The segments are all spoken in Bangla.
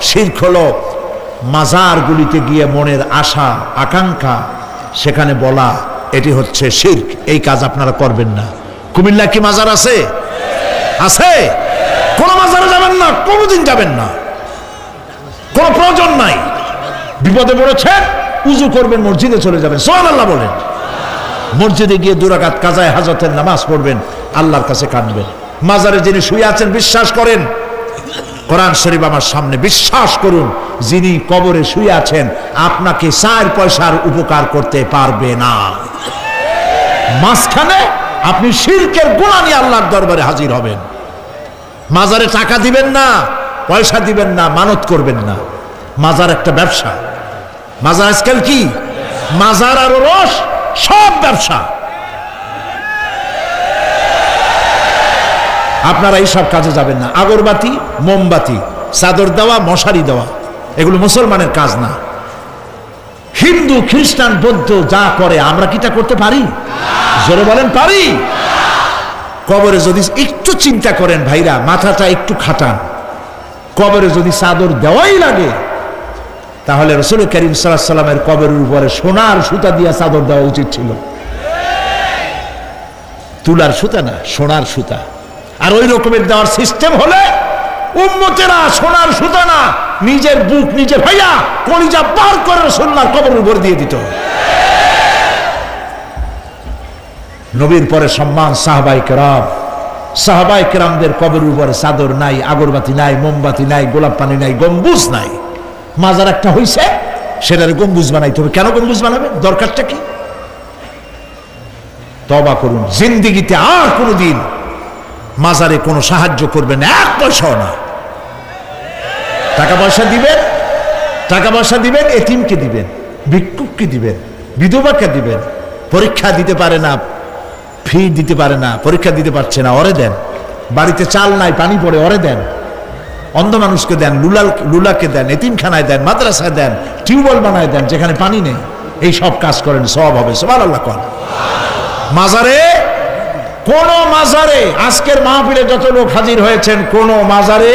শিরক হলো মাজারগুলিতে গিয়ে মনের আশা আকাঙ্ক্ষা সেখানে বলা, এটি হচ্ছে শিরক। এই কাজ আপনারা করবেন না। কুমিল্লা কি মাজার আছে? আছে? কোন মাজারে যাবেন না, কোনোদিন যাবেন না, কোন প্রয়োজন নাই। বিপদে পড়েছেন, উজু করবেন, মসজিদে চলে যাবেন, সুবহানাল্লাহ বলেন। মসজিদে গিয়ে 2 রাকাত কাজায়ে হাজতের নামাজ পড়বেন, আল্লাহর কাছে কাঁদবেন। মাজারে যিনি শুয়ে আছেন বিশ্বাস করেন, কোরআন শরীফ আমার সামনে, বিশ্বাস করুন যিনি কবরে শুয়ে আছেন আপনাকে 4 পয়সার উপকার করতে পারবে না। মাঝখানে আপনি শিরকের গুনাহ নিয়ে আল্লাহর দরবারে হাজির হবেন। মাজারে টাকা দিবেন না, পয়সা দিবেন না, মানত করবেন না। মাজার একটা ব্যবসা। মাজার আজকাল কি? মাজার আর রস সব ব্যবসা। আপনারা এইসব কাজে যাবেন না। আগরবাতি, মোমবাতি, চাদর দেওয়া, মশারি দেওয়া, এগুলো মুসলমানের কাজ না। হিন্দু, খ্রিস্টান, বৌদ্ধ যা করে আমরা কি তা করতে পারি? জোরে বলেন, পারি? কবরে যদি একটু চিন্তা করেন ভাইরা, মাথাটা একটু খাটান, কবরে যদি চাদর দেওয়াই লাগে তাহলে রাসূল করিম সাল্লাল্লাহু আলাইহি ওয়াসাল্লামের কবরের উপরে সোনার সুতা দিয়ে চাদর দেওয়া উচিত ছিল। তুলার সুতা না, সোনার সুতা। আর ওই রকমের দেওয়ার সিস্টেম হলে উম্মতেরা সোনার সুতা না, নিজের বুক নিজে ভাইয়া কলিজা পার করে রাসূলুল্লাহর কবরের উপর দিয়ে দিত। নবীর পরে সম্মান সাহাবায়ে কেরাম। সাহাবায়ে কেরামদের কবরের উপরে চাদর নাই, আগরবাতি নাই, মোমবাতি নাই, গোলাপ পানি নাই, গম্বুজ নাই। মাজার একটা হইছে, সেটারে গম্বুজ বানাইতে হবে। কেন গম্বুজ বানাবেন? দরকারটা কি? তওবা করুন, জিন্দেগিতে আর কোনোদিন মাজারে কোনো সাহায্য করবেন না, 1 পয়সাও না। টাকা পয়সা দিবেন, টাকা পয়সা দিবেন, এতিমকে দিবেন, ভিক্ষুককে দিবেন, বিধবাকে দিবেন। পরীক্ষা দিতে পারে না, ফি দিতে পারে না, পরীক্ষা দিতে পারছে না, ওরে দেন। বাড়িতে চাল নাই, পানি পড়ে, ওরে দেন। অন্ধ মানুষকে দেন, লুলাকে দেন, এতিমখানায় দেন, মাদ্রাসায় দেন, টিউবওয়েল বানায় দেন যেখানে পানি নেই। এই সব কাজ করেন, সওয়াব হবে। সুবহানাল্লাহ কোন মাজারে, কোন মাজারে, আজকের মাহফিলে যত লোক হাজির হয়েছেন, কোন মাজারে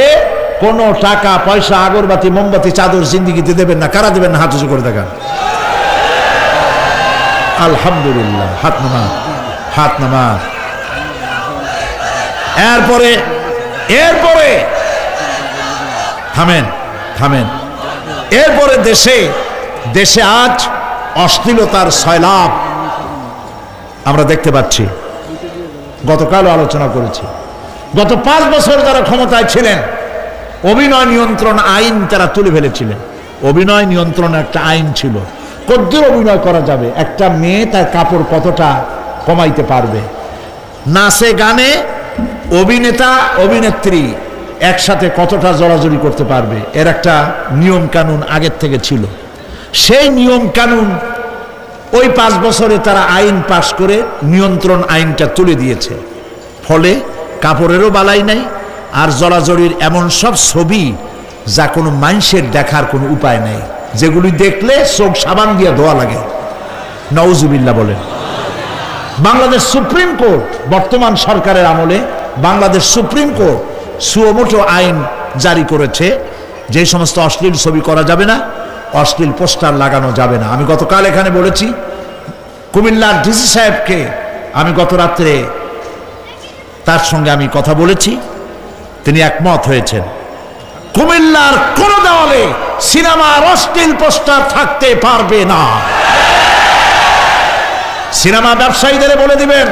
কোন টাকা পয়সা, আগরবাতি, মোমবাতি, চাদর জিন্দেগিতে দেবেন না। কারা দেবেন না? হাত উঁচু করে দেখান। আলহামদুলিল্লাহ। হাত নামা, হাত নামা। এরপরে থামেন, থামেন। এরপরে দেশে আজ অশ্লীলতার সয়লাব আমরা দেখতে পাচ্ছি। গতকালও আলোচনা করেছি। গত 5 বছর যারা ক্ষমতায় ছিলেন, অভিনয় নিয়ন্ত্রণ আইন তারা তুলে ফেলেছিলেন। অভিনয় নিয়ন্ত্রণ একটা আইন ছিল, কতদূর অভিনয় করা যাবে, একটা মেয়ে তার কাপড় কতটা কমাইতে পারবে, নাচে গানে অভিনেতা অভিনেত্রী একসাথে কতটা জড়াজড়ি করতে পারবে, এর একটা নিয়ম কানুন আগের থেকে ছিল। সেই নিয়ম কানুন ওই 5 বছরে তারা আইন পাশ করে নিয়ন্ত্রণ আইনটা তুলে দিয়েছে। ফলে কাপড়েরও বালাই নাই, আর জড়াজড়ির এমন সব ছবি যা কোনো মানুষের দেখার কোনো উপায় নাই, যেগুলি দেখলে চোখ সাবান দিয়ে ধোয়া লাগে। নাউজুবিল্লাহ বলেন। বাংলাদেশ সুপ্রিম কোর্ট, বর্তমান সরকারের আমলে বাংলাদেশ সুপ্রিম কোর্ট সুমোটো আইন জারি করেছে, যে সমস্ত অশ্লীল ছবি করা যাবে না, অশ্লীল পোস্টার লাগানো যাবে না। আমি গতকাল এখানে বলেছি, কুমিল্লার ডিসি সাহেবকে আমি গত রাত্রে তার সঙ্গে আমি কথা বলেছি, তিনি একমত হয়েছেন। কুমিল্লার কোন দেওয়ালে সিনেমার অশ্লীল পোস্টার থাকতে পারবে না। সিনেমা ব্যবসায়ীদের বলে দিবেন,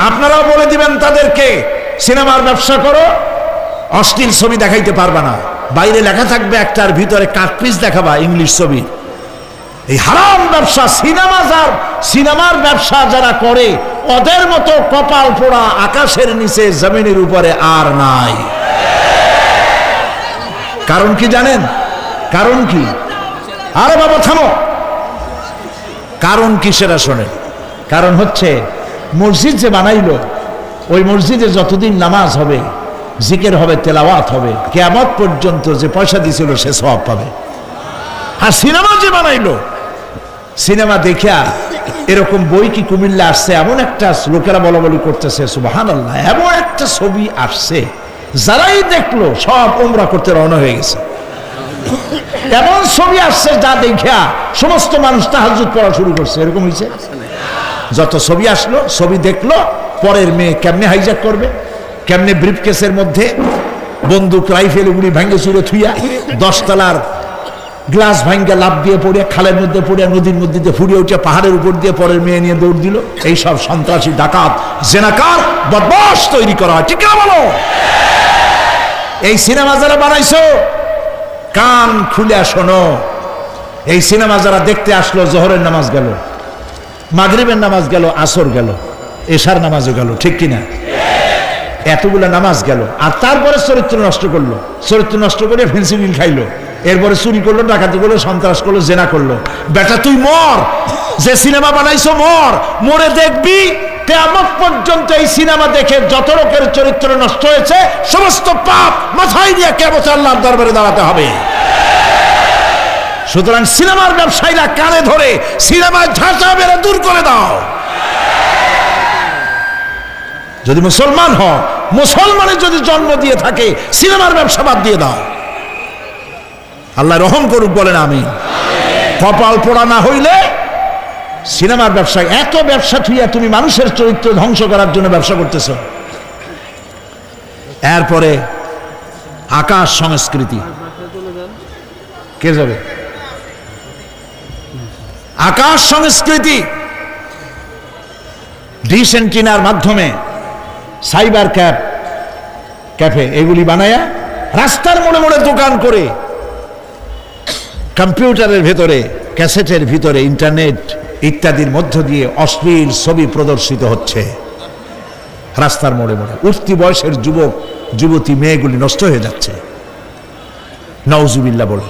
আপনারাও বলে দিবেন তাদেরকে, সিনেমার ব্যবসা করো, অশ্লীল ছবি দেখাইতে পারবে না। বাইরে লেখা থাকবে একটার, ভিতরে কাটপিস দেখাবা ইংলিশ ছবি। এই হারাম ব্যবসা, সিনেমার ব্যবসা যারা করে ওদের মতো কপাল পোড়া আকাশের নিচে জমিনের উপরে আর নাই। কারণ কি জানেন? কারণ কি? আরে বাবা থামো। কারণ কি সেটা শোনেন। কারণ হচ্ছে, মসজিদ যে বানাইলো, ওই মসজিদে যতদিন নামাজ হবে, জিকির হবে, তেলাওয়াত হবে, কিয়ামত পর্যন্ত যে পয়সা দিয়েছিল সে সওয়াব পাবে। আর সিনেমা যে বানাইলো, সিনেমা দেখিয়া এরকম বই কি কুমিল্লা আসছে? এমন একটা লোকেরা বলা বলি করতেছে, সুবহানাল্লাহ, এমন একটা ছবি আসছে, যারাই দেখলো সব উমরা করতে রওনা হয়ে গেছে। এমন ছবি আসছে যা দেখা সমস্ত মানুষ তাহাজ্জুদ পড়া শুরু করছে। এরকম হয়েছে, যত ছবি আসলো, ছবি দেখলো, পরের মেয়ে কেমনে হাইজ্যাক করবে, কেমনে ব্রিফকেসের মধ্যে বন্দুক রাইফেল গুলি ভাঙ্গে চুরে থুইয়া 10 তলার গ্লাস ভাঙ্গা লাভ দিয়ে পড়ে খালের মধ্যে পড়ে নদীর মধ্যে দিয়ে ফুড়িয়ে উঠে পাহাড়ের উপর দিয়ে পরের মেয়ে নিয়ে দৌড় দিল। এই সব সন্ত্রাসী, ডাকাত, জেনাকার, বদমাশ তৈরি করা হয়, ঠিক না বলো? এই সিনেমা যারা বানাইছো কান খুলে শোনো, এই সিনেমা যারা দেখতে আসলো, জোহরের নামাজ গেল, মাগরিবের নামাজ গেল, আসর গেল, এশার নামাজও গেল, ঠিক কিনা? এতগুলা নামাজ গেল, আর তারপরে চরিত্র নষ্ট করলো, চরিত্র নষ্ট করে ফেন্সিডিল খাইলো, এরপরে চুরি করলো, ডাকাতি করলো, সন্ত্রাস করলো, জেনা করলো। বেটা তুই মর, যে সিনেমা বানাইছো মর, মরে দেখবি কিয়ামত পর্যন্ত এই সিনেমা দেখে যত লোকের চরিত্র নষ্ট হয়েছে সমস্ত পাপ মাথায় নিয়ে কিয়ামতে আল্লাহর দরবারে দাঁড়াতে হবে। সুতরাং সিনেমার ব্যবসায়ীরা কানে ধরে সিনেমার ঝাঁচা বেড়ে দূর করে দাও। যদি মুসলমান হও, মুসলমানের যদি জন্ম দিয়ে থাকে, সিনেমার ব্যবসা বাদ দিয়ে দাও। আল্লাহ রহম করুক, বলেন আমিন। কপাল পোড়া না হইলে সিনেমার ব্যবসা, এত ব্যবসা থুইয়া তুমি মানুষের চরিত্র ধ্বংস করার জন্য ব্যবসা করতেছ। এরপরে আকাশ সংস্কৃতি, কে যাবে? আকাশ সংস্কৃতি ডিশ এন্টিনার মাধ্যমে সাইবার ক্যাফে এগুলি বানায়া রাস্তার মোড়ে মোড়ে দোকান করে, কম্পিউটারের ভেতরে, ক্যাসেটের ভিতরে, ইন্টারনেট ইত্যাদির মধ্য দিয়ে অশ্লীল ছবি প্রদর্শিত হচ্ছে। রাস্তার মোড়ে মোড়ে উঠতি বয়সের যুবক যুবতী মেয়েগুলি নষ্ট হয়ে যাচ্ছে। নাউজুবিল্লাহ বলে।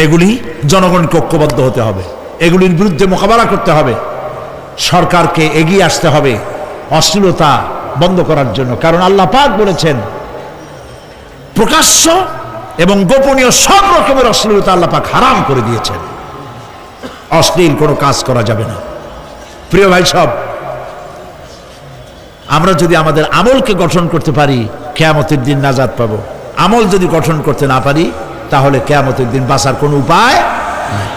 এগুলি জনগণকে ঐক্যবদ্ধ হতে হবে, এগুলির বিরুদ্ধে মোকাবেলা করতে হবে, সরকারকে এগিয়ে আসতে হবে অশ্লীলতা বন্ধ করার জন্য। কারণ আল্লাহ পাক বলেছেন প্রকাশ্য এবং গোপনীয় সব রকমের অশ্লীলতা আল্লাহ পাক হারাম করে দিয়েছেন। অশ্লীল কোনো কাজ করা যাবে না। প্রিয় ভাই সব, আমরা যদি আমাদের আমলকে গঠন করতে পারি কিয়ামতের দিন নাজাত পাবো। আমল যদি গঠন করতে না পারি তাহলে কিয়ামতের দিন বাঁচার কোনো উপায় নাই।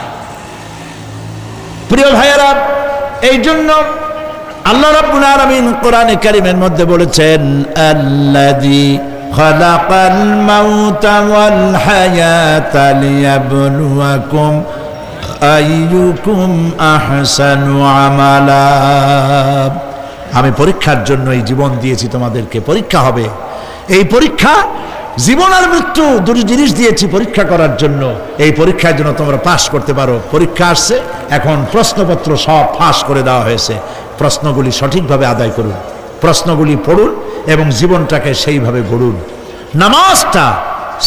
প্রিয় ভাইয়েরা, এই জন্য আল্লাহ রাব্বুল আলামিন কোরআনে কারীমের মধ্যে বলেছেন, আল্লাযী খালাকাল মাউতা ওয়াল হায়াতা লিয়াবলুয়াকুম আইয়ুকুম আহসানু আমালা। আমি পরীক্ষার জন্য এই জীবন দিয়েছি তোমাদেরকে, পরীক্ষা হবে। এই পরীক্ষা জীবন আর মৃত্যু দুটি জিনিস দিয়েছি পরীক্ষা করার জন্য। এই পরীক্ষার জন্য তোমরা পাস করতে পারো। পরীক্ষা আসছে, এখন প্রশ্নপত্র সব ফাঁস করে দেওয়া হয়েছে। প্রশ্নগুলি সঠিকভাবে আদায় করুন, প্রশ্নগুলি পড়ুন এবং জীবনটাকে সেইভাবে গড়ুন। নামাজটা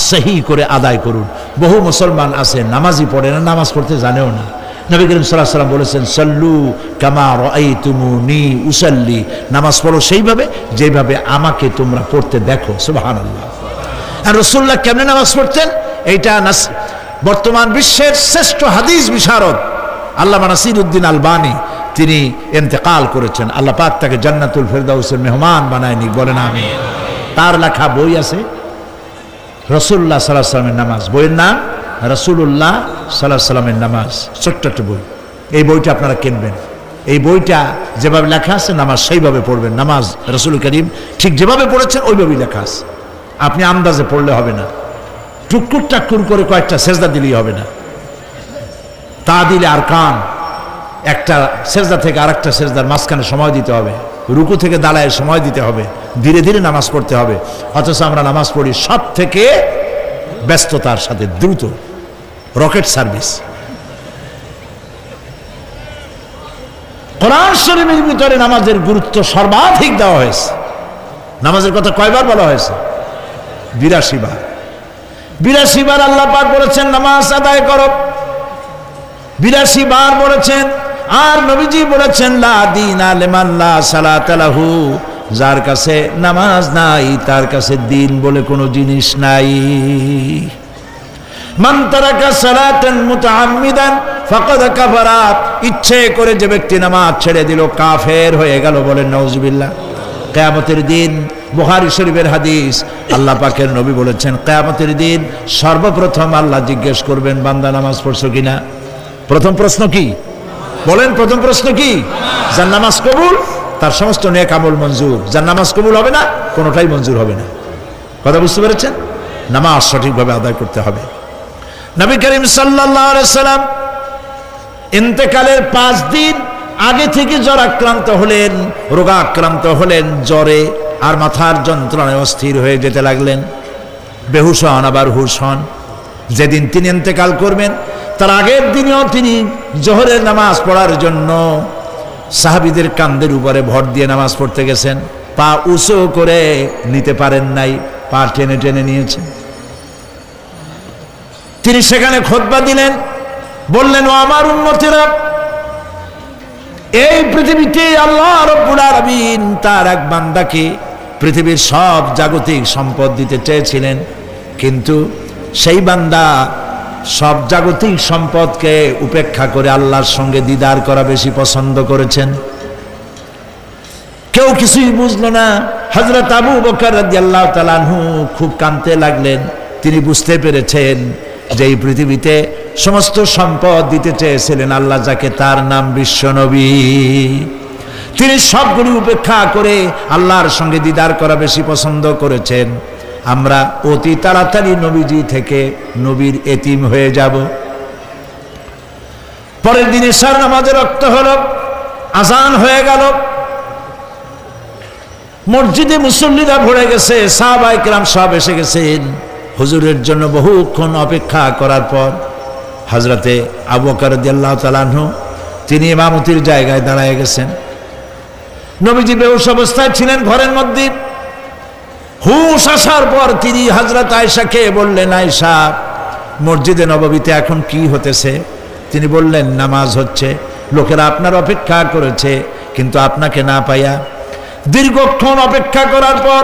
সহি করে আদায় করুন। বহু মুসলমান আছে নামাজই পড়ে না, নামাজ পড়তে জানেও না। নবী করিম সাল্লাল্লাহু আলাইহি ওয়াসাল্লাম বলেছেন, সাল্লু কামা রাআইতুমুনি উসাল্লি, নামাজ পড়ো সেইভাবে যেভাবে আমাকে তোমরা পড়তে দেখো। সুবহানাল্লাহ। আর রাসূলুল্লাহ কেমনে নামাজ পড়তেন? এইটা বর্তমান বিশ্বের শ্রেষ্ঠ হাদিস বিশারদ আল্লামা নাসিরউদ্দিন আলবানী তিনি ইন্তেকাল করেছেন। আল্লাহ পাক তাকে জান্নাতুল ফেরদাউসের মেহমান বানায় নিক, বলেন আমিন। তার লেখা বই আছে রাসূলুল্লাহ সাল্লাল্লাহু আলাইহি ওয়াসাল্লামের নামাজ। বইয়ের নাম রাসূলুল্লাহ সাল্লাল্লাহু আলাইহি ওয়াসাল্লামের নামাজ। ছোট্ট একটা বই। এই বইটা আপনারা কিনবেন। এই বইটা যেভাবে লেখা আছে নামাজ সেইভাবে পড়বেন। নামাজ রাসূল করিম ঠিক যেভাবে পড়েছেন ওইভাবেই লেখা আছে। আপনি আন্দাজে পড়লে হবে না, টুকুর টাক্কুর করে কয়েকটা সেজদা দিলেই হবে না। তা দিলে আর কান একটা সেজদা থেকে আরেকটা সেজদার মাঝখানে সময় দিতে হবে, রুকু থেকে দাঁড়ায় সময় দিতে হবে, ধীরে ধীরে নামাজ পড়তে হবে। অথচ আমরা নামাজ পড়ি সব থেকে ব্যস্ততার সাথে, দ্রুত, রকেট সার্ভিস। কোরআন শরীফের ভিতরে নামাজের গুরুত্ব সর্বাধিক দেওয়া হয়েছে। নামাজের কথা কয়বার বলা হয়েছে? 82 বার। 82 বার আল্লাহ পাক বলেছেন নামাজ আদায় করো, 82 বার বলেছেন। আর নবীজি বলেছেন, লা দীনা লিমান লা সালাতা লাহু, যার কাছে নামাজ নাই তার কাছে দিন বলে কোনো জিনিস নাই। মান তারাকা সালাতান মুতাআম্মিদান ফাকাদ কাফারা, ইচ্ছে করে যে ব্যক্তি নামাজ ছেড়ে দিল কাফের হয়ে গেল, বলেন নাউজুবিল্লাহ। কিয়ামতের দিন, বুখারী শরীফের হাদিস, আল্লাহ পাকের নবী বলেছেন কিয়ামতের দিন সর্বপ্রথম আল্লাহ জিজ্ঞেস করবেন বান্দা নামাজ পড়ছো কিনা। প্রথম প্রশ্ন কি বলেন? প্রথম প্রশ্ন কি? যার নামাজ কবুল তার সমস্ত নেক আমল মঞ্জুর, যার নামাজ কবুল হবে না কোনোটাই মঞ্জুর হবে না। কথা বুঝতে পেরেছেন? নামাজ সঠিকভাবে আদায় করতে হবে। নবী করিম সাল্লাল্লাহু আলাইহি সাল্লাম ইন্তেকালের 5 দিন আগে থেকে জ্বরাক্রান্ত হলেন, রোগাক্রান্ত হলেন, জ্বরে আর মাথার যন্ত্রণায় অস্থির হয়ে যেতে লাগলেন, বেহুশ হন আবার হুশ হন। যেদিন তিনি ইন্তেকাল করবেন তার আগের দিনেও তিনি জোহরের নামাজ পড়ার জন্য সাহাবীদের কাঁধের উপরে ভর দিয়ে নামাজ পড়তে গেছেন, পা উঁচু করে নিতে পারেন নাই, পা টেনে টেনে নিয়েছেন। তিনি সেখানে খুতবা দিলেন, বললেন, ও আমার উম্মতেরা, এই পৃথিবীতে আল্লাহ রাব্বুল আলামিন তার এক বান্দাকে পৃথিবীর সব জাগতিক সম্পদ দিতে চেয়েছিলেন, কিন্তু সেই বান্দা সব জাগতিক সম্পদকে উপেক্ষা করে আল্লাহর সঙ্গে দিদার করা বেশি পছন্দ করেছেন। কেউ কিছুই বুঝলো না। হযরত আবু বকর রাদিয়াল্লাহু তাআলা আনহু খুব কাঁদতে লাগলেন। তিনি বুঝতে পেরেছেন যে এই পৃথিবীতে সমস্ত সম্পদ দিতে চেয়েছিলেন আল্লাহ যাকে, তার নাম বিশ্বনবী। তিনি সবগুলি উপেক্ষা করে আল্লাহর সঙ্গে দিদার করা বেশি পছন্দ করেছেন। আমরা অতি তাড়াতাড়ি নবীজি থেকে নবীর এতিম হয়ে যাব। পরের দিন ইশার নামাজের রক্ত হলো, আজান হয়ে গেল, মসজিদে মুসল্লিরা ভরে গেছে, সাহাবায়ে কেরাম সব এসে গেছেন। হুজুরের জন্য বহুক্ষণ অপেক্ষা করার পর হযরতে আবু বকর রাদিয়াল্লাহু তাআলা আনহু তিনি ইমামতির জায়গায় দাঁড়ায় গেছেন। নবীজি বেহুশ অবস্থায় ছিলেন ঘরের মধ্যে। হুশ আসার পর তিনি হযরত আয়েশাকে বললেন, আয়েশা, মসজিদে নববীতে এখন কি হতেছে? তিনি বললেন, নামাজ হচ্ছে, লোকেরা আপনার অপেক্ষা করেছে, কিন্তু আপনাকে না পাইয়া দীর্ঘক্ষণ অপেক্ষা করার পর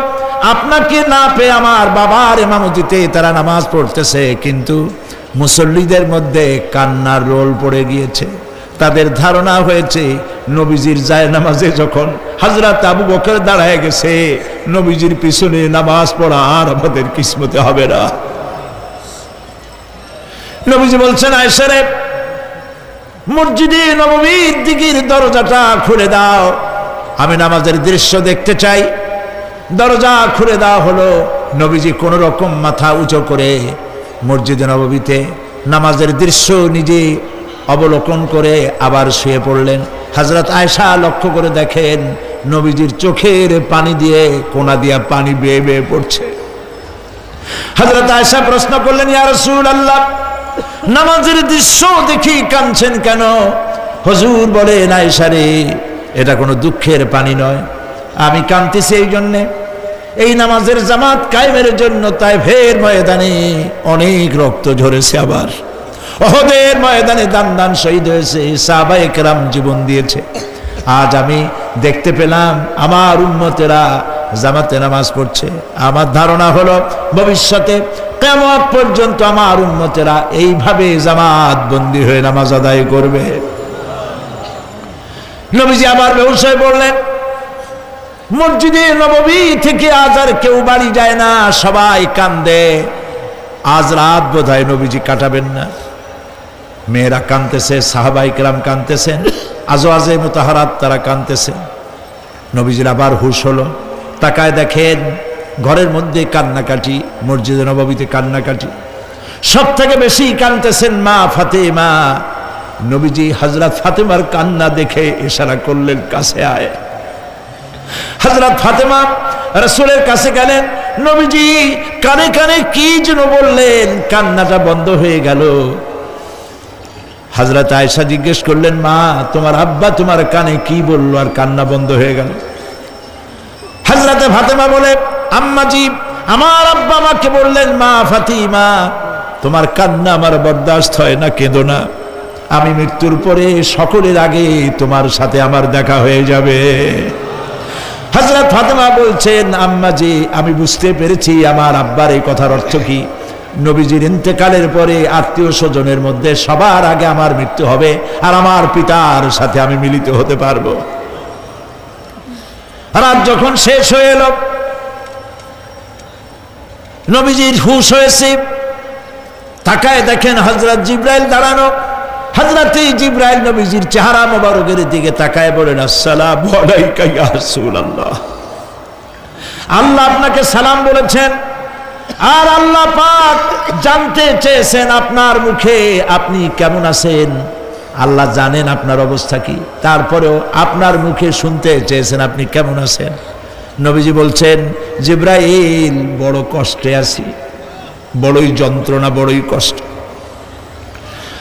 আপনাকে না পেয়ে আমার বাবার ইমামতিতে তারা নামাজ পড়তেছে, কিন্তু মুসল্লিদের মধ্যে কান্নার রোল পড়ে গিয়েছে। তাদের ধারণা হয়েছে নবীজির জায়নামাজে যখন হযরত আবু বকর দাঁড়ায় গেছে, নবীজির পিছনে নামাজ পড়া আর আমাদের কিসমতে হবে না। নবীজি বলছেন, আয়েশা রে, মসজিদে নববীর দিকের দরজাটা খুলে দাও, আমি নামাজের দৃশ্য দেখতে চাই। দরজা খুলে দেওয়া হলো। নবীজি কোন রকম মাথা উঁচু করে মসজিদে নববীতে নামাজের দৃশ্য নিজে অবলোকন করে আবার শুয়ে পড়লেন। হযরত আয়েশা লক্ষ্য করে দেখেন নবীজির চোখের পানি দিয়ে কোনা দিয়া পানি বেয়ে বেয়ে পড়ছে। হযরত আয়েশা প্রশ্ন করলেন, ইয়া রাসূলুল্লাহ, নামাজের দৃশ্য দেখি কাঁদছেন কেন? হুজুর বলেন, আয়েশা রে, এটা কোনো দুঃখের পানি নয়, আমি কাঁদতেছি এই জন্যে, এই নামাজের জামাত কায়েমের জন্য তায়েফের ময়দানে অনেক রক্ত ঝরেছে, আবার উহুদের ময়দানে দান দান শহীদ হয়েছে, সাহাবায়ে কেরাম জীবন দিয়েছে। আজ আমি দেখতে পেলাম আমার উম্মতেরা জামাতে নামাজ পড়ছে। আমার ধারণা হলো ভবিষ্যতে কিয়ামত পর্যন্ত আমার উম্মতেরা এইভাবে জামাত বন্দী হয়ে নামাজ আদায় করবে। নবীজি আবার বেহুশ হয়ে পড়লেন। মসজিদে নববী থেকে আজ আর কেউ বাড়ি যায় না, সবাই কান্দে। আজ রাত বোধহয় নবীজি কাটাবেন না। মেয়েরা কাঁদতেছে, সাহাবায়ে কেরাম কাঁদতেছেন, আজওয়াজে মুতাহারাত তারা কাঁদতেছেন। নবীজির আবার হুশ হলো, তাকায় দেখেন ঘরের মধ্যে কান্নাকাটি, মসজিদে নববীতে কান্নাকাটি। সব থেকে বেশি কাঁদতেছেন মা ফাতেমা। নবীজি হযরত ফাতেমার কান্না দেখে ইশারা করলেন, কাছে আয়। হযরত ফাতেমা রাসূলের কাছে গেলেন। নবীজি কানে কানে কি যেন বললেন, কান্নাটা বন্ধ হয়ে গেল। হযরত আয়েশা জিজ্ঞেস করলেন, মা, তোমার আব্বা তোমার কানে কি বলল আর কান্না বন্ধ হয়ে গেল? হযরত ফাতেমা বলে, আম্মাজি, আমার আব্বা আমাকে বললেন, মা ফাতিমা, তোমার কান্না আমার বরদাস্ত হয় না, কেঁদো না, আমি মৃত্যুর পরে সকলের আগে তোমার সাথে আমার দেখা হয়ে যাবে। হযরত ফাতেমা বলছেন, আম্মাজি, আমি বুঝতে পেরেছি আমার আব্বার এই কথার অর্থ কি। নবীজির ইন্তেকালের পরে আত্মীয় স্বজনের মধ্যে সবার আগে আমার মৃত্যু হবে আর আমার পিতার সাথে আমি মিলিত হতে পারবো। রাত যখন শেষ হয়ে এলো, নবীজির হুঁশ হয়েছে, তাকায় দেখেন হযরত জিবরাইল দাঁড়ানো। হযরত জিবরাইল নবীজির চেহারা মোবারকের দিকে তাকায় বলেন, আসসালামু আলাইকা ইয়া রাসূলুল্লাহ। আল্লাহ আপনাকে সালাম বলেছেন, আর আল্লাহ পাক জানতে চেয়েছেন আপনার মুখে আপনি কেমন আছেন। আল্লাহ জানেন আপনার অবস্থা কি, তারপরেও আপনার মুখে শুনতে চেয়েছেন আপনি কেমন আছেন। নবীজি বলছেন, জিবরাইল বড় কষ্টে আছি, বড়ই যন্ত্রণা, বড়ই কষ্ট।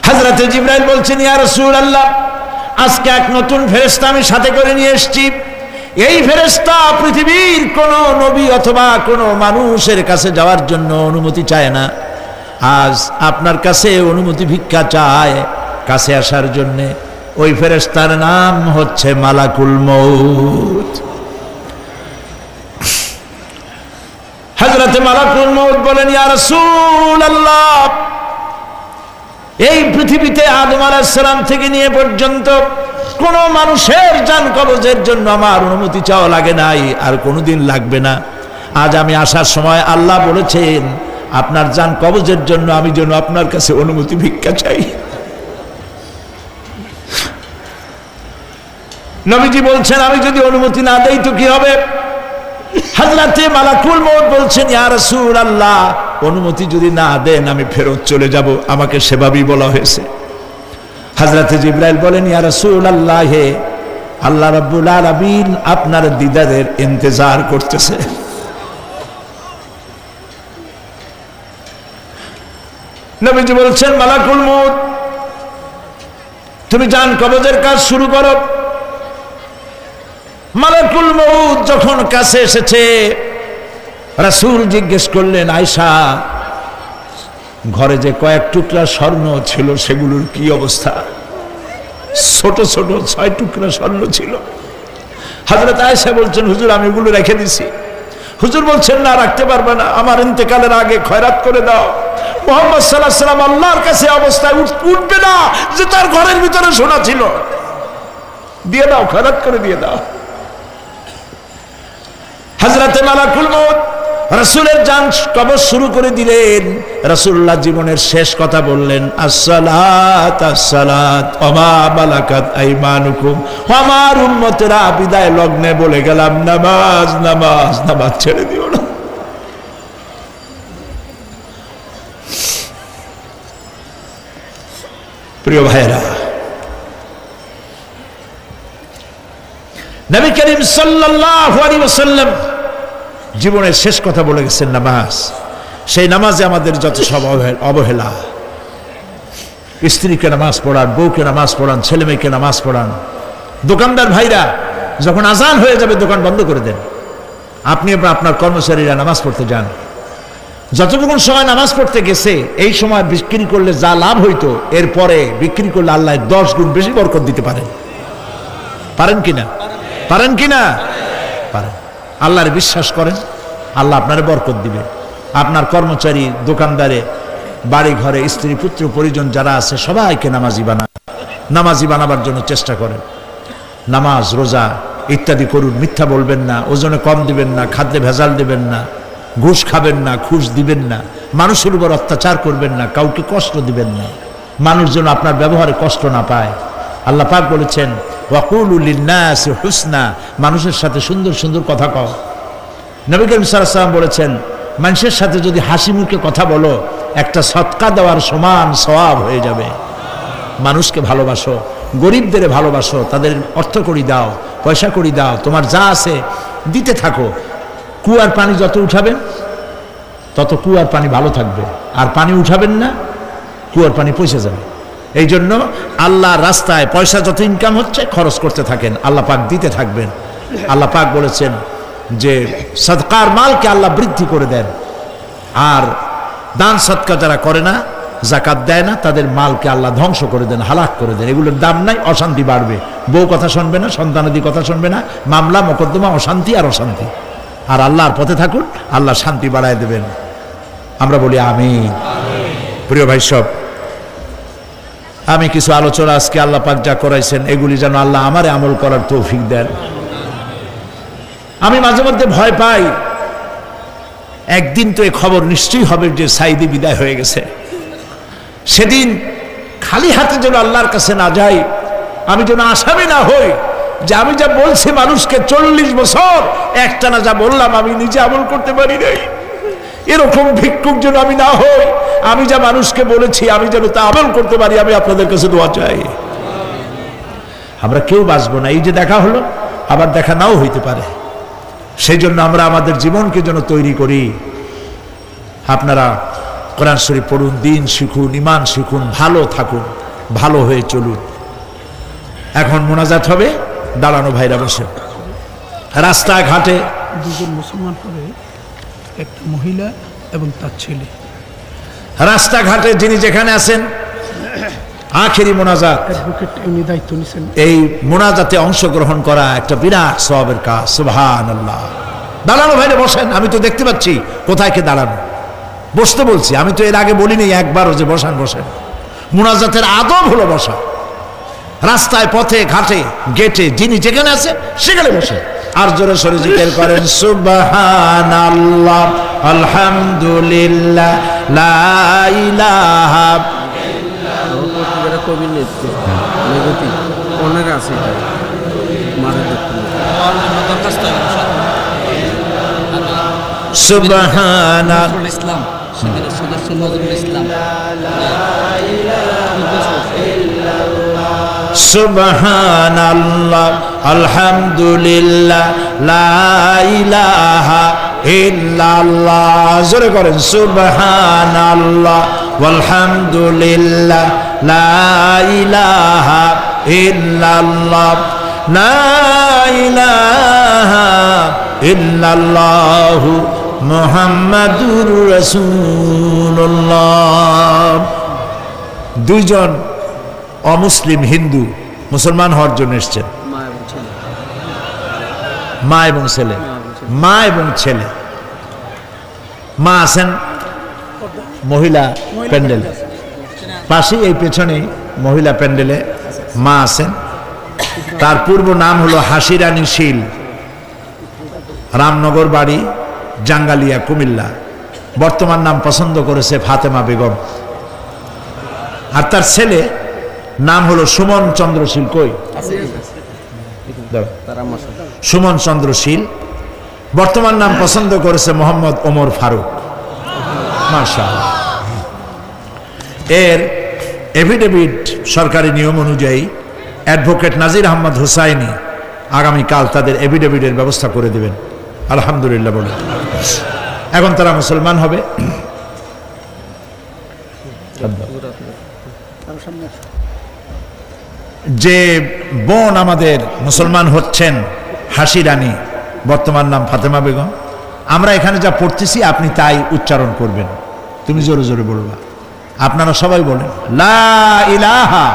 হযরত জিবরাইল বলছেন, ইয়া রাসূলুল্লাহ, আজকে এক নতুন ফেরেশতা আমি সাথে করে নিয়ে এসেছি। এই ফেরেশতা পৃথিবীর কোন নবী অথবা কোন মানুষের কাছে যাওয়ার জন্য অনুমতি চায় না, আজ আপনার কাছে অনুমতি ভিক্ষা চায় কাছে আসার জন্য। ওই ফেরেশতার নাম হচ্ছে মালাকুল মউত। হযরত মালাকুল মউত বলেন, ইয়া রাসূলুল্লাহ, এই পৃথিবীতে আদম আলাইহিস সালাম থেকে নিয়ে পর্যন্ত কোন মানুষের জান কবজের জন্য আমার অনুমতি চাওয়া লাগে নাই, আর কোনোদিন লাগবে না। আজ আমি আসার সময় আল্লাহ বলেছেন আপনার জান কবজের জন্য আমি যেন আপনার কাছে অনুমতি ভিক্ষা চাই। নবীজি বলছেন, আমি যদি অনুমতি না দেই তো কি হবে? হযরতে মালাকুল মউত বলছেন, ইয়া রাসূলুল্লাহ, অনুমতি যদি না দেন আমি ফেরত চলে যাব, আমাকে সেভাবেই বলা হয়েছে। হযরতে জিবরাইল বলেন, ইয়া রাসূলুল্লাহ, হে আল্লাহ রাব্বুল আলামিন আপনার দিদারের ইন্তজার করতেছে। নবীজি বলছেন, মালাকুল মউত, তুমি জান কবজের কাজ শুরু করো। মালাকুল মউত যখন কাছে এসেছে, রাসূল জিজ্ঞেস করলেন, আয়েশা, ঘরে যে কয়েক টুকরা স্বর্ণ ছিল সেগুলোর কি অবস্থা? ছোট ছোট 6 টুকরা স্বর্ণ ছিল। হযরত আয়েশা বলছেন, হুজুর আমি এগুলো রেখে দিছি। হুজুর বলছেন, না, রাখতে পারবে না, আমার ইন্তেকালের আগে খয়রাত করে দাও। মুহাম্মদ সাল্লাল্লাহু আলাইহি ওয়াসাল্লাম আল্লাহর কাছে অবস্থায় উঠবে না যে তার ঘরের ভিতরে সোনা ছিল, দিয়ে দাও, খয়রাত করে দিয়ে দাও। হযরতে মালাকুল মউত রাসূলের জান কবজ শুরু করে দিলেন। রাসূলুল্লাহ জীবনের শেষ কথা বললেন, আসসালাত আসসালাত ওয়া মা মালাকাত আইমানুকুম। আমার উম্মতেরা বিদায় লগ্নে বলে গেলাম, নামাজ নামাজ নামাজ ছেড়ে দিও না। প্রিয় ভাইরা, নবী করিম সাল্লাল্লাহু আলাইহি ওয়াসাল্লাম জীবনের শেষ কথা বলে গেছেন নামাজ। সেই নামাজে আমাদের যত সব অবহেলা, স্ত্রীকে নামাজ পড়ান, বউকে নামাজ পড়ান, ছেলে মেয়েকে নামাজ পড়ান। দোকানদার ভাইরা যখন আজান হয়ে যাবে দোকান বন্ধ করে দেন, আপনি আপনার কর্মচারীরা নামাজ পড়তে যান। যতটুকু সময় নামাজ পড়তে গেছে এই সময় বিক্রি করলে যা লাভ হইতো, এরপরে বিক্রি করলে আল্লাহ 10 গুণ বেশি বরকত দিতে পারেন। পারেন কিনা? পারেন কিনা? পারেন। আল্লাহর বিশ্বাস করেন, আল্লাহ আপনার বরকত দিবে। আপনার কর্মচারী, দোকানদারে, বাড়ি ঘরে স্ত্রী পুত্র পরিজন যারা আছে সবাইকে নামাজি বানাবার জন্য চেষ্টা করেন। নামাজ রোজা ইত্যাদি করুন। মিথ্যা বলবেন না, ওজনে কম দিবেন না, খাদ্যে ভেজাল দিবেন না, ঘুষ খাবেন না, ঘুষ দিবেন না, মানুষের উপর অত্যাচার করবেন না, কাউকে কষ্ট দিবেন না, মানুষ যেন আপনার ব্যবহারে কষ্ট না পায়। আল্লাহ পাক বলেছেন, ওয়াকুলু লিন্নাসি হুসনা, মানুষের সাথে সুন্দর সুন্দর কথা কও। নবী করিম সাল্লাল্লাহু আলাইহি ওয়াসাল্লাম বলেছেন, মানুষের সাথে যদি হাসি মুখে কথা বলো একটা সদকা দেওয়ার সমান সওয়াব হয়ে যাবে। মানুষকে ভালোবাসো, গরিবদের ভালোবাসো, তাদের অর্থ করি দাও, পয়সা করি দাও, তোমার যা আছে দিতে থাকো। কুয়ার পানি যত উঠাবেন তত কুয়ার পানি ভালো থাকবে, আর পানি উঠাবেন না কুয়ার পানি পয়সা যাবে। এই জন্য আল্লাহর রাস্তায় পয়সা যত ইনকাম হচ্ছে খরচ করতে থাকেন, আল্লাহ পাক দিতে থাকবেন। আল্লাহ পাক বলেছেন যে সদকার মালকে আল্লাহ বৃদ্ধি করে দেন, আর দান সদকা যারা করে না, যাকাত দেয় না, তাদের মালকে আল্লাহ ধ্বংস করে দেন, হালাক করে দেন। এগুলোর দাম নাই, অশান্তি বাড়বে। বউ কথা শুনবে না, সন্তানাদি কথা শুনবে না, মামলা মোকদ্দমা, অশান্তি আর অশান্তি। আর আল্লাহর পথে থাকুন, আল্লাহ শান্তি বাড়ায় দেবেন। আমরা বলি আমিন। প্রিয় ভাই সব, আমি কিছু আলোচনা আজকে আল্লাহ পাক যা করাইছেন এগুলি যেন আল্লাহ আমারে আমল করার তৌফিক দেন। আমি মাঝে মধ্যে ভয় পাই, একদিন তো এই খবর নিশ্চয়ই হবে যে সাইদি বিদায় হয়ে গেছে। সেদিন খালি হাতে যেন আল্লাহর কাছে না যাই, আমি যেন আসামি না হই যে আমি যা বলছি মানুষকে 40 বছর একটানা যা বললাম আমি নিজে আমল করতে পারি নাই। এরকম ভিক্ষুক যেন আমি না হই, আমি যা মানুষকে বলেছি আমি যেন তা আমল করতে পারি। আমি আপনাদের কাছে দোয়া চাই। আমরা কেউ বাঁচবো না, এই যে দেখা হলো আবার দেখা নাও হইতে পারে। সেই জন্য আমরা আমাদের জীবনকে যেন তৈরি করি। আপনারা কোরআন শরীফ পড়ুন, দিন শিখুন, ঈমান শিখুন, ভালো থাকুন, ভালো হয়ে চলুন। এখন মোনাজাত হবে, দাঁড়ানো ভাইরা বসে। রাস্তাঘাটে দুজন মুসলমান হবে, একটা মহিলা এবং তার ছেলে। রাস্তাঘাটে যিনি যেখানে আছেন, আখেরি মোনাজাত, উনি দায়িত্ব নিছেন। এই মোনাজাতে অংশগ্রহণ করা একটা বিরাট সওয়াবের কাজ। সুবহানাল্লাহ। দাঁড়ানো ভাইরা বসেন, আমি তো দেখতে পাচ্ছি কোথায় কে দাঁড়ানো। বসতে বলছি, আমি তো এর আগে বলিনি একবারও যে বসান। বসেন। মোনাজাতের আদব হলো বসা। রাস্তায়, পথে, ঘাটে, গেটে যিনি যেখানে আছে সেখানে বসে আর জোরে সরে জিকির করেন সুবহানাল্লাহ, আলহামদুলিল্লাহ, লা ইলাহা ইল্লাল্লাহ। কবি নেগেটিভ অনেক আছে সুবহানাল্লাহ, ইসলাম সেখানে সদস্য নজরুল ইসলাম। সুবহানাল্লাহ, আলহামদুলিল্লাহ, লা ইলাহা ইল্লাল্লাহ। জোরে করেন সুবহানাল্লাহ, আলহামদুলিল্লাহ, লা ইলাহা ইল্লাল্লাহ, লা ইলাহা ইল্লাল্লাহ, মুহাম্মাদুর রাসূলুল্লাহ। দুইজন অমুসলিম হিন্দু মুসলমান হওয়ার জন্য এসছেন, মা এবং ছেলে। মা এবং ছেলে। মা আছেন মহিলা প্যান্ডেলে, পাশেই এই পেছনে মহিলা প্যান্ডেলে মা আছেন। তার পূর্ব নাম হলো হাসিরানী শীল, রামনগর বাড়ি, জাঙ্গালিয়া, কুমিল্লা। বর্তমান নাম পছন্দ করেছে ফাতেমা বেগম। আর তার ছেলে নাম হলো সুমন চন্দ্রশীল। কই? সুমন চন্দ্রশীল। বর্তমান নাম পছন্দ করেছে মোহাম্মদ ওমর ফারুক। মাশাআল্লাহ। এর এফিডেভিট সরকারি নিয়ম অনুযায়ী অ্যাডভোকেট নাজির আহমদ হুসাইনি আগামীকাল তাদের এফিডেভিটের ব্যবস্থা করে দেবেন। আলহামদুলিল্লাহ বলে এখন তারা মুসলমান হবে। যে বোন আমাদের মুসলমান হচ্ছেন হাসিরানী, বর্তমান নাম ফাতেমা বেগম, আমরা এখানে যা পড়তেছি আপনি তাই উচ্চারণ করবেন। তুমি জোরে জোরে বলবা। আপনারা সবাই বলেন লা ইলাহা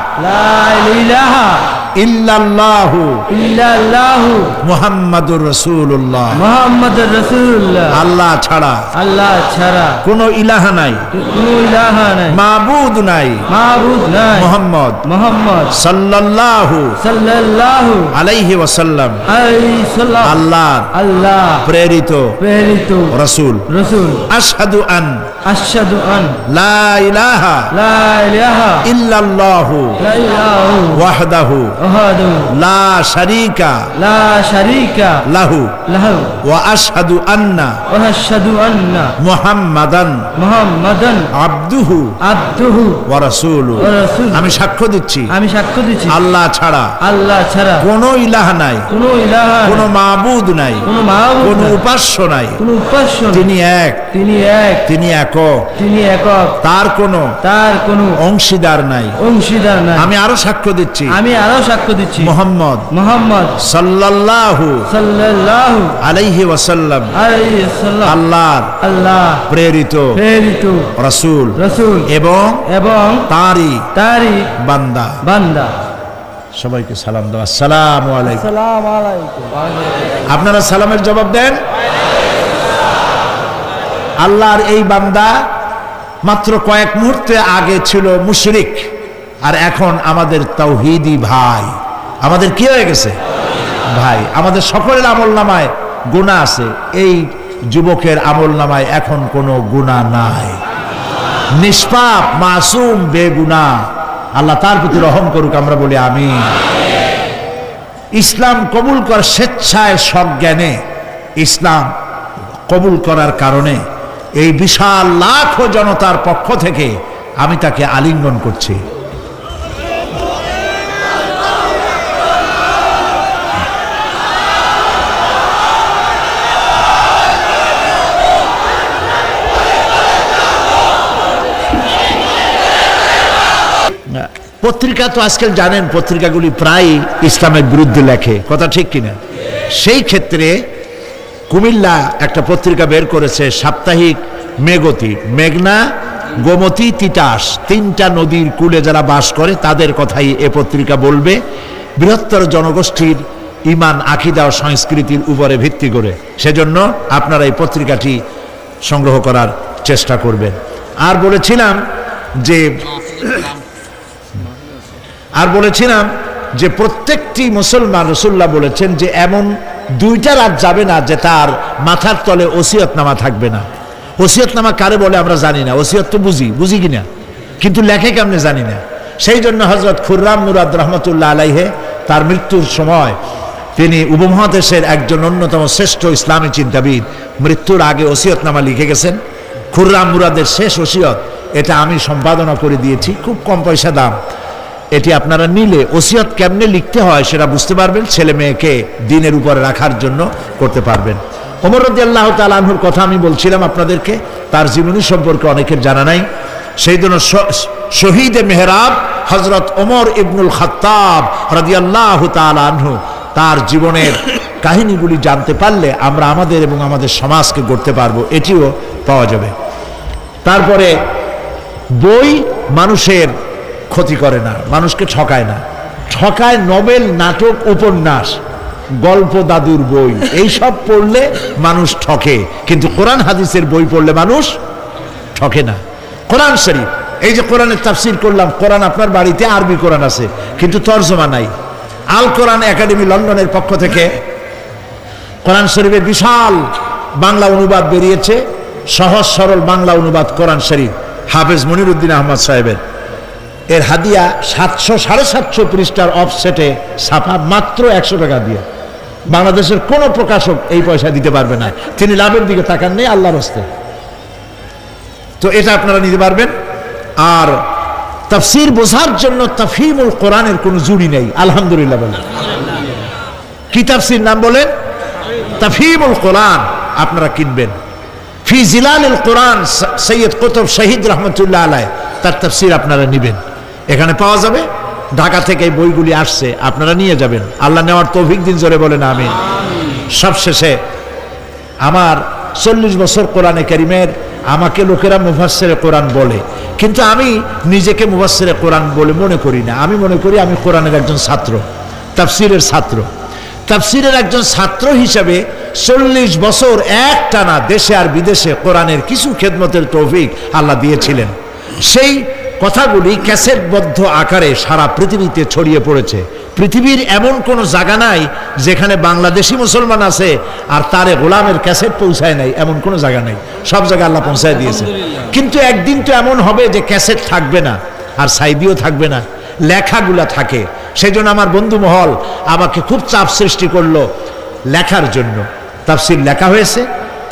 ইল্লাল্লাহু মুহাম্মাদুর রাসূলুল্লাহ। আল্লাহ ছাড়া কোনো ইলাহা নাই, মাবুদ নাই, মুহাম্মদ সাল্লাল্লাহু আলাইহি ওয়াসাল্লাম আল্লাহ প্রেরিত রাসূল। আশহাদু আন লা ইলাহা ইল্লাল্লাহু ওয়াহদাহু লা শারীকা লাহু ওয়া আশহাদু আন্না মুহাম্মাদান আবদুহু ওয়া রাসূলুহু। আমি সাক্ষ্য দিচ্ছি আল্লাহ ছাড়া কোনো ইলাহা নাই, কোনো মাবুদ নাই, কোনো উপাস্য নাই। তিনি এক, তিনি একক, তার কোনো অংশীদার নাই। আমি আরো সাক্ষ্য দিচ্ছি মুহাম্মদ সাল্লাল্লাহু আলাইহি ওয়াসাল্লাম আল্লাহর প্রেরিত রাসূল এবং তারই বান্দা। সবাইকে সালাম দাও। আসসালামু আলাইকুম। আপনারা সালামের জবাব দেন। আল্লাহর এই বান্দা মাত্র কয়েক মুহূর্তে আগে ছিল মুশরিক, আর এখন আমাদের তাওহীদি ভাই। আমাদের কি হয়ে গেছে? ভাই। আমাদের সকলের আমল নামায় গুনাহ আছে, এই যুবকের আমলনামায় এখন কোনো গুনাহ নাই, নিষ্পাপ মাসুম বেগুনাহ। আল্লাহ তার প্রতি রহম করুক, আমরা বলি আমিন। ইসলাম কবুল কর স্বেচ্ছায় সজ্ঞানে, ইসলাম কবুল করার কারণে এই বিশাল লাখো জনতার পক্ষ থেকে আমি তাকে আলিঙ্গন করছি। পত্রিকা তো আজকাল জানেন, পত্রিকাগুলি প্রায় ইসলামের বিরুদ্ধে লেখে, কথা ঠিক কিনা? সেই ক্ষেত্রে কুমিল্লা একটা পত্রিকা বের করেছে, সাপ্তাহিক মেঘতি, মেঘনা, গোমতী, তিতাস, তিনটা নদীর কূলে যারা বাস করে তাদের কথাই এ পত্রিকা বলবে, বৃহত্তর জনগোষ্ঠীর ইমান, আকিদা ও সংস্কৃতির উপরে ভিত্তি করে। সেজন্য আপনারা এই পত্রিকাটি সংগ্রহ করার চেষ্টা করবেন। আর বলেছিলাম যে প্রত্যেকটি মুসলমান, রাসূলুল্লাহ বলেছেন যে এমন দুইটা রাত যাবে না যে তার মাথার তলে ওসিয়তনামা থাকবে না। ওসিয়তনামা কারে বলে আমরা জানি না, ওসিয়ত তো বুঝি কিনা, কিন্তু লেখে কেমনে জানি না। সেই জন্য হযরত খুররাম মুরাদ রহমতুল্লাহ আলাইহে তার মৃত্যুর সময় তিনি উপমহাদেশের একজন অন্যতম শ্রেষ্ঠ ইসলামী চিন্তাবিদ, মৃত্যুর আগে ওসিয়তনামা লিখে গেছেন। খুররাম মুরাদের শেষ ওসিয়ত, এটা আমি সম্পাদনা করে দিয়েছি, খুব কম পয়সা দাম। এটি আপনারা নিলে ওসিয়ত কেমনে লিখতে হয় সেটা বুঝতে পারবেন, ছেলে মেয়েকে দিনের উপরে রাখার জন্য করতে পারবেন। ওমর রাদিয়াল্লাহু তাআলা আনহুর কথা আমি বলছিলাম আপনাদেরকে, তার জীবনী সম্পর্কে অনেকের জানা নাই। সেই জন্য শহীদে মেহরাব হযরত ওমর ইবনুল খাত্তাব রাদিয়াল্লাহু তাআলা আনহু, তার জীবনের কাহিনীগুলি জানতে পারলে আমরা আমাদের এবং আমাদের সমাজকে গড়তে পারবো, এটিও পাওয়া যাবে। তারপরে বই মানুষের ক্ষতি করে না, মানুষকে ঠকায় না, ঠকায় নভেল, নাটক, উপন্যাস, গল্প, দাদুর বই, এইসব পড়লে মানুষ ঠকে, কিন্তু কোরআন হাদিসের বই পড়লে মানুষ ঠকে না। কোরআন শরীফ, এই যে কোরআনের তাফসীর করলাম, কোরআন আপনার বাড়িতে আরবি কোরআন আছে কিন্তু তরজমা নাই। আল কোরআন একাডেমি লন্ডনের পক্ষ থেকে কোরআন শরীফের বিশাল বাংলা অনুবাদ বেরিয়েছে, সহজ সরল বাংলা অনুবাদ কোরআন শরীফ, হাফেজ মনিরুদ্দিন আহমদ সাহেবের। এর হাদিয়া 700-750 পৃষ্ঠার অফসেটে ছাপা, মাত্র 100 টাকা দিয়ে। বাংলাদেশের কোনো প্রকাশক এই পয়সা দিতে পারবে না, তিনি লাভের দিকে তাকান নেই, আল্লাহর হস্তে। তো এটা আপনারা নিতে পারবেন। আর তাফসীর বোঝার জন্য তাফহিমুল কোরআনের কোনো জুড়ি নেই, আলহামদুলিল্লাহ বলেন। কি তাফসীর নাম বলেন? তাফহিমুল কোরআন আপনারা কিনবেন। ফি জিলালিল কোরআন, সৈয়দ কুতুব শহীদ রহমতুল্লাহ আলাইহি, তার তাফসীর আপনারা নেবেন, এখানে পাওয়া যাবে। ঢাকা থেকে এই বইগুলি আসছে, আপনারা নিয়ে যাবেন। আল্লাহ নেওয়ার তৌফিক দিন, জোরে বলেন আমিন। সবশেষে আমার 40 বছর কোরআনে কারীমের, আমাকে লোকেরা মুফাসসিরে কোরআন বলে, কিন্তু আমি নিজেকে মুফাসসিরে কোরআন বলে মনে করি না। আমি মনে করি আমি কোরআনের একজন ছাত্র, তাফসীরের ছাত্র। তাফসীরের একজন ছাত্র হিসাবে 40 বছর একটানা দেশে আর বিদেশে কোরআনের কিছু খেদমতের তৌফিক আল্লাহ দিয়েছিলেন। সেই কথাগুলি ক্যাসেটবদ্ধ আকারে সারা পৃথিবীতে ছড়িয়ে পড়েছে। পৃথিবীর এমন কোনো জায়গা নাই যেখানে বাংলাদেশি মুসলমান আছে আর তারে গোলামের ক্যাসেট পৌঁছায় নাই, এমন কোনো জায়গা নেই। সব জায়গায় আল্লাহ পৌঁছায় দিয়েছে। কিন্তু একদিন তো এমন হবে যে ক্যাসেট থাকবে না, আর সাইডিও থাকবে না, লেখাগুলা থাকে। সেই জন্য আমার বন্ধু মহল আমাকে খুব চাপ সৃষ্টি করলো লেখার জন্য। তাফসীর লেখা হয়েছে,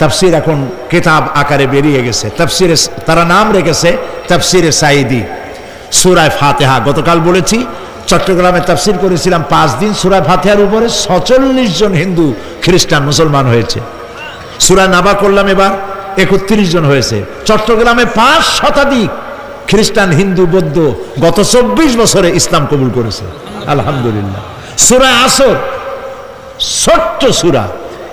তাফসীর এখন কিতাব আকারে বেরিয়ে গেছে। তাফসীরে তারা নাম রেখেছে তাফসীরে সাঈদী। সূরা ফাতিহা গতকাল বলেছি, চট্টগ্রামে তাফসীর করেছিলাম 5 দিন। সূরা ফাতিহার উপরে 46 জন হিন্দু খ্রিস্টান মুসলমান হয়েছে। সূরা নাবা করলাম, এবার 31 জন হয়েছে। চট্টগ্রামে 5 শতাধিক খ্রিস্টান, হিন্দু, বৌদ্ধ গত 24 বছরে ইসলাম কবুল করেছে, আলহামদুলিল্লাহ। সূরা আসর, ছোট্ট সূরা,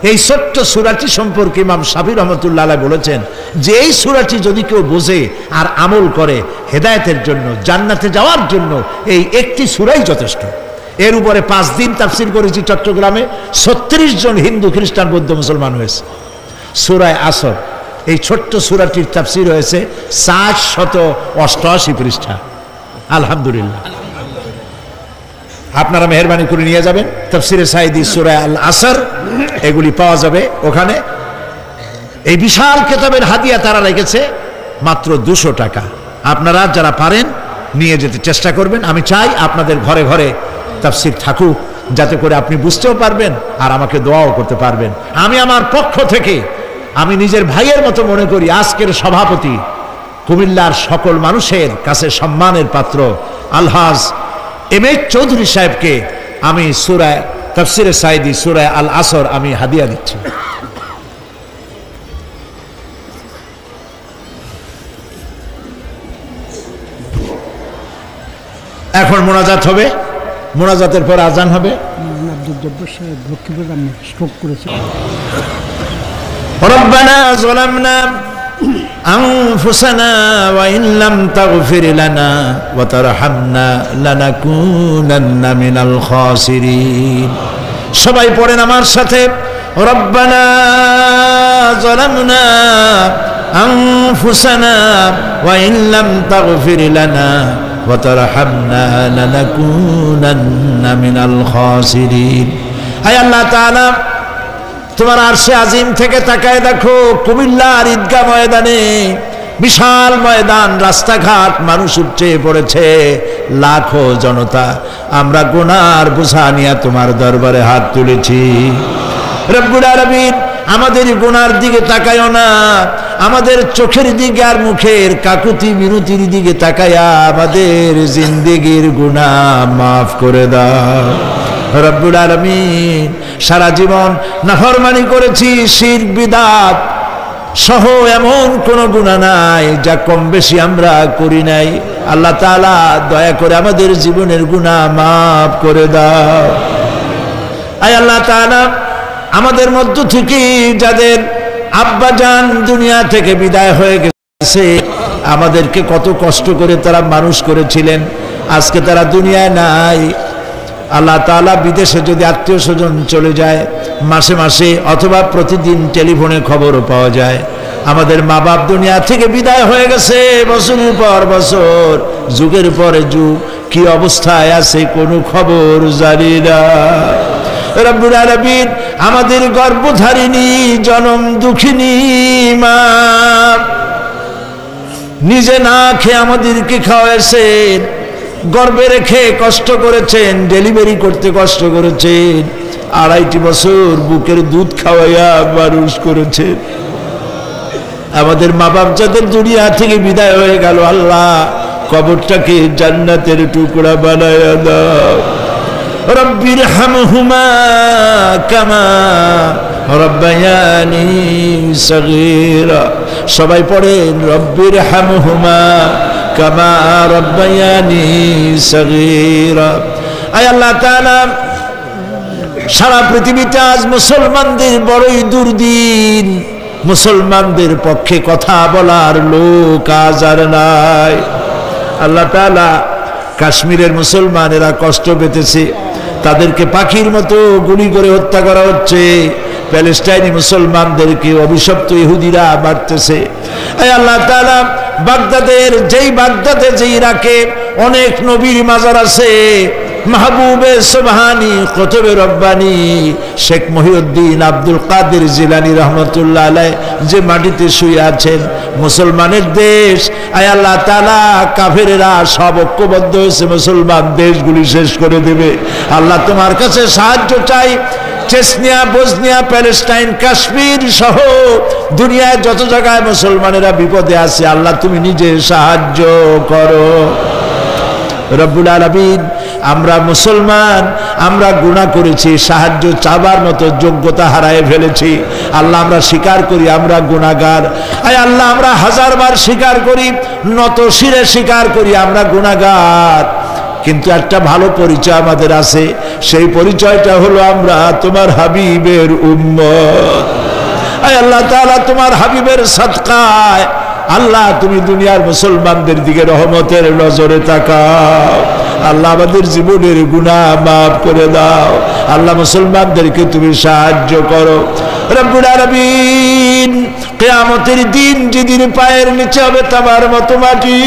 এই ছোট্ট সূরাটি সম্পর্কে ইমাম শাফি রহমতুল্লাহ আলাইহি বলেছেন যে এই সূরাটি যদি কেউ বোঝে আর আমল করে, হেদায়েতের জন্য, জান্নাতে যাওয়ার জন্য এই একটি সূরাই যথেষ্ট। এর উপরে 5 দিন তাফসীর করেছি চট্টগ্রামে। 36 জন হিন্দু, খ্রিস্টান, বৌদ্ধ মুসলমান হয়েছে। সূরা আসর, এই ছোট্ট সূরাটির তাফসীর হয়েছে 488 পৃষ্ঠা, আলহামদুলিল্লাহ। আপনারা মেহেরবানি করে নিয়ে যাবেন। তাফসিরে সাঈদী সূরা আল আসর এগুলি পাওয়া যাবে ওখানে। এই বিশাল কিতাবের হাদিয়া তারা রেখেছে মাত্র 200 টাকা। আপনারা যারা পারেন নিয়ে যেতে চেষ্টা করবেন। আমি চাই আপনাদের ঘরে ঘরে তাফসির থাকুক, যাতে করে আপনি বুঝতেও পারবেন আর আমাকে দোয়াও করতে পারবেন। আমি আমার পক্ষ থেকে আমি নিজের ভাইয়ের মতো মনে করি আজকের সভাপতি কুমিল্লার সকল মানুষের কাছে সম্মানের পাত্র আলহাজ এম.এ. চৌধুরী সাহেবকে আমি সূরা তাফসিরে সাঈদী সূরা আল আসর আমি হাদিয়া দিচ্ছি। এখন মোনাজাত হবে, মোনাজাতের পর আজান হবে। আব্দুল জব্বার সাহেব লক্ষ্মীপুর গ্রামে স্ট্রোক করেছে। রব্বানা যালামনা আনফুসানা ওয়া ইন লাম তাগফির লানা ওয়া তারহামনা লানাকুনান্না মিনাল খাসিরিন। সবাই পড়েন আমার সাথে, রব্বানা যালামনা আনফুসানা ওয়া ইন লাম তাগফির লানা ওয়া তারহামনা লানাকুনান্না মিনাল খাসিরিন। হায় আল্লাহ তাআলা, তোমার আরশে আজিম থেকে তাকায় দেখো কুমিল্লার ঈদগাহ ময়দানে, বিশাল ময়দান, রাস্তাঘাট, মানুষ উপচে পড়েছে, লাখো জনতা। আমরা গুনার বোঝা নিয়ে তোমার দরবারে হাত তুলেছি। রব্বুল আলামিন, আমাদের গুনার দিকে তাকায়ও না, আমাদের চোখের দিকে আর মুখের কাকুতি মিনতির দিকে তাকায়া আমাদের জিন্দেগির গুনাহ মাফ করে দাও। রব্বুল আলামিন, সারা জীবন নাফরমানি করেছি, শিরক বিদআত সহ এমন কোন গুনাহ নাই যা কম বেশি আমরা করি নাই। আল্লাহ তাআলা দয়া করে আমাদের জীবনের গুনাহ মাফ করে দাও। আয় আল্লাহ তাআলা, আমাদের মধ্য থেকে যাদের আব্বাজান দুনিয়া থেকে বিদায় হয়ে গেছে, আমাদেরকে কত কষ্ট করে তারা মানুষ করেছিলেন, আজকে তারা দুনিয়ায় নাই। আল্লাহ তাআলা, বিদেশে যদি আত্মীয় স্বজন চলে যায় মাসে মাসে অথবা প্রতিদিন টেলিফোনে খবরও পাওয়া যায় আমাদের মা বাপ দুনিয়া থেকে বিদায় হয়ে গেছে, বছরের পর বছর, যুগের পরে যুগ, কি অবস্থায় আছে কোনো খবর জানি না। রব্বুল আলামিন, আমাদের গর্ভধারিণী জনম দুঃখিনী মা নিজে না খেয়ে আমাদেরকে খাওয়াইছেন, গর্ভে রেখে কষ্ট করেছেন, ডেলিভারি করতে কষ্ট করেছেন, 2.5 বছর বুকের দুধ খাওয়াইয়া মানুষ করেছেন। আমাদের মা বাপ যাদের দুনিয়া থেকে বিদায় হয়ে গেল, আল্লাহ কবরটাকে জান্নাতের টুকরা বানায়া দাও। রব্বির হামহুমা কামা রব্বায়ানি সগীরা। সবাই পড়েন, রব্বির হামহুমা কামা রব্বায়ানি সগীরা। আয় আল্লাহ তাআলা, সারা পৃথিবীতে আজ মুসলমানদের বড়ই দুর্দিন, মুসলমানদের পক্ষে কথা বলার লোক আজ আর নাই। আল্লাহ তাআলা, কাশ্মীরের মুসলমানেরা কষ্ট পেতেছে, তাদেরকে পাখির মতো গুলি করে হত্যা করা হচ্ছে, প্যালেস্টাইনি মুসলমানদেরকে অভিশপ্ত ইহুদিরা মারতেছে। এই আল্লাহ তাআলা, বাগদাদে যে ইরাকে অনেক নবীর মাজার আছে, মাহবুবে সুবহানি, কুতুবে রব্বানি, শেখ মহিউদ্দিন আব্দুল কাদের জিলানী রহমতুল্লাহ আলাইহি যে মাটিতে শুয়ে আছেন, মুসলমানের দেশ। আয় আল্লাহ তাআলা, কাফেরেরা সব ঐক্যবদ্ধ হয়েছে, মুসলমান দেশগুলি শেষ করে দেবে। আল্লাহ তোমার কাছে সাহায্য চাই। চেচনিয়া, বসনিয়া, প্যালেস্টাইন, কাশ্মীর সহ দুনিয়ায় যত জায়গায় মুসলমানেরা বিপদে আছে, আল্লাহ তুমি নিজে সাহায্য করো। রব্বুল আলামিন, আমরা মুসলমান, আমরা গুনাহ করেছি, সাহায্য চাবার মতো যোগ্যতা হারায় ফেলেছি। আল্লাহ, আমরা স্বীকার করি আমরা গুনাহগার। আয় আল্লাহ, আমরা 1000 বার স্বীকার করি, নত শিরে স্বীকার করি আমরা গুনাহগার। কিন্তু একটা ভালো পরিচয় আমাদের আছে, সেই পরিচয়টা হলো আমরা তোমার হাবিবের উম্মত। আয় আল্লাহ তাআলা, তোমার হাবিবের সাদকায় আল্লাহ তুমি দুনিয়ার মুসলমানদের দিকে রহমতের নজরে তাকাও। আল্লাহ, আমাদের জীবনের গুনাহ মাফ করে দাও। আল্লাহ, মুসলমানদেরকে তুমি সাহায্য করো। রব্বুল আলামিন, কিয়ামতের দিন যেদিন পায়ের নিচে হবে তামার মতো মাটি,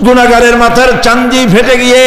গুনাহগারের মাথার চান্দি ফেটে গিয়ে